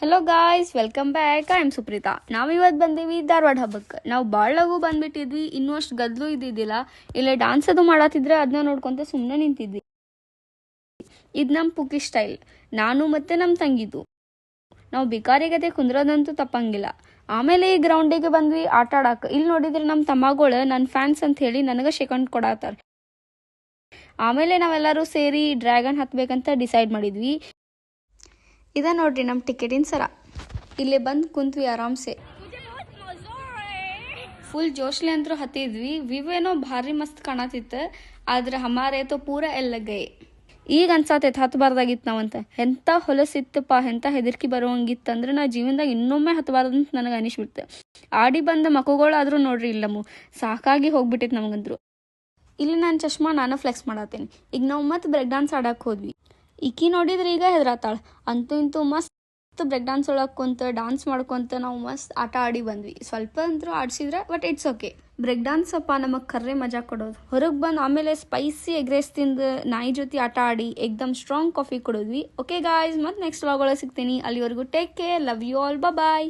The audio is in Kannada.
Hello guys, welcome back. I am Supreetha. ನಾವಿವತ್ತು ಬಂದೀವಿ ಧಾರವಾಡ ಹಬ್ಬಕ್ಕೆ. ನಾವು ಭಾಳ ಲಗು ಬಂದ್ಬಿಟ್ಟಿದ್ವಿ. ಇನ್ನೂ ಅಷ್ಟು ಗದ್ದಲು ಇದ್ದಿದ್ದಿಲ್ಲ. ಇಲ್ಲೇ ಡಾನ್ಸ್ ಅದು ಮಾಡತ್ತಿದ್ರೆ ಅದನ್ನ ನೋಡ್ಕೊಂತ ಸುಮ್ಮನೆ ನಿಂತಿದ್ವಿ. ಇದು ನಮ್ಮ ಪುಕ್ಕಿ ಸ್ಟೈಲ್. ನಾನು ಮತ್ತೆ ನಮ್ಮ ತಂಗಿದು. ನಾವು ಬಿಕಾರಿಗತೆ ಕುಂದ್ರೋದಂತೂ ತಪ್ಪಂಗಿಲ್ಲ. ಆಮೇಲೆ ಈ ಗ್ರೌಂಡಿಗೆ ಬಂದ್ವಿ ಆಟ ಆಡಕ್ಕೆ. ಇಲ್ಲಿ ನೋಡಿದ್ರೆ ನಮ್ಮ ತಮ್ಮಗಳು ನನ್ನ ಫ್ಯಾನ್ಸ್ ಅಂತ ಹೇಳಿ ನನಗೆ ಶೇಕಂಡ್ ಕೊಡತ್ತಾರ. ಆಮೇಲೆ ನಾವೆಲ್ಲರೂ ಸೇರಿ ಡ್ರ್ಯಾಗನ್ ಹತ್ಬೇಕಂತ ಡಿಸೈಡ್ ಮಾಡಿದ್ವಿ. ಇದ ನೋಡ್ರಿ ನಮ್ಮ ಟಿಕೆಟಿನ ಸರ. ಇಲ್ಲೇ ಬಂದು ಕುಂತ್ವಿ ಆರಾಮ್ಸೆ. ಫುಲ್ ಜೋಶ್ಲೆ ಅಂತೂ ಹತ್ತಿದ್ವಿ. ವ್ಯೂ ಏನೋ ಭಾರಿ ಮಸ್ತ್ ಕಾಣತಿತ್ತು. ಆದ್ರೆ ಹಮಾರೆ ತೋ ಪೂರ ಎಲ್ಲ ಗೈ. ಈಗ ಅನ್ಸಾತೈತೆ ಹತ್ತಬಾರ್ದಾಗಿತ್ತು ನಾವಂತ. ಎಂಥ ಹೊಲಸಿತ್ತಪ್ಪ, ಎಂಥ ಹೆದರ್ಕಿ ಬರೋಂಗಿತ್ತಂದ್ರೆ ನಾ ಜೀವನದಾಗ ಇನ್ನೊಮ್ಮೆ ಹತ್ತಬಾರ್ದಂತ ನನಗೆ ಅನಿಸ್ಬಿಡ್ತೆ. ಆಡಿ ಬಂದ ಮಕ್ಕಳುಗಳಾದ್ರೂ ನೋಡ್ರಿ ಇಲ್ಲಮ್ಮು ಸಾಕಾಗಿ ಹೋಗ್ಬಿಟ್ಟಿತ್ತು ನಮಗಂದ್ರು. ಇಲ್ಲಿ ನಾನು ಚಶ್ಮಾ ನಾನು ಫ್ಲೆಕ್ಸ್ ಮಾಡತ್ತೀನಿ. ಈಗ ನಾವು ಮತ್ತೆ ಬ್ರೇಕ್ ಡಾನ್ಸ್ ಆಡಕ್ಕೆ ಹೋದ್ವಿ. ಈಕಿ ನೋಡಿದ್ರೆ ಈಗ ಹೆದರಾತಾಳ. ಅಂತೂ ಇಂತೂ ಮಸ್ತ್ ಬ್ರೇಕ್ ಡಾನ್ಸ್ ಒಳಗೆ ಕುಂತ ಡಾನ್ಸ್ ಮಾಡ್ಕೊಂತ ನಾವು ಮಸ್ತ್ ಆಟ ಆಡಿ ಬಂದ್ವಿ. ಸ್ವಲ್ಪ ಅಂತೂ ಆಡಿಸಿದ್ರೆ but it's okay. Break dance ಅಪ್ಪ ನಮಗೆ ಕರ್ರೆ ಮಜಾ ಕೊಡೋದು. ಹೊರಗೆ ಬಂದು ಆಮೇಲೆ ಸ್ಪೈಸಿ ಎಗ್ ರೈಸ್ ತಿಂದು ನಾಯಿ ಜೊತೆ ಆಟ ಆಡಿ ಎಕ್ದಮ್ ಸ್ಟ್ರಾಂಗ್ ಕಾಫಿ ಕೊಡೋದ್ವಿ. ಓಕೆ ಗಾಯ್ಸ್, ಮತ್ತೆ ನೆಕ್ಸ್ಟ್ ವ್ಲಾಗ್ ಒಳಗೆ ಸಿಗ್ತೀನಿ. ಅಲ್ಲಿವರೆಗೂ take care, love you all, bye.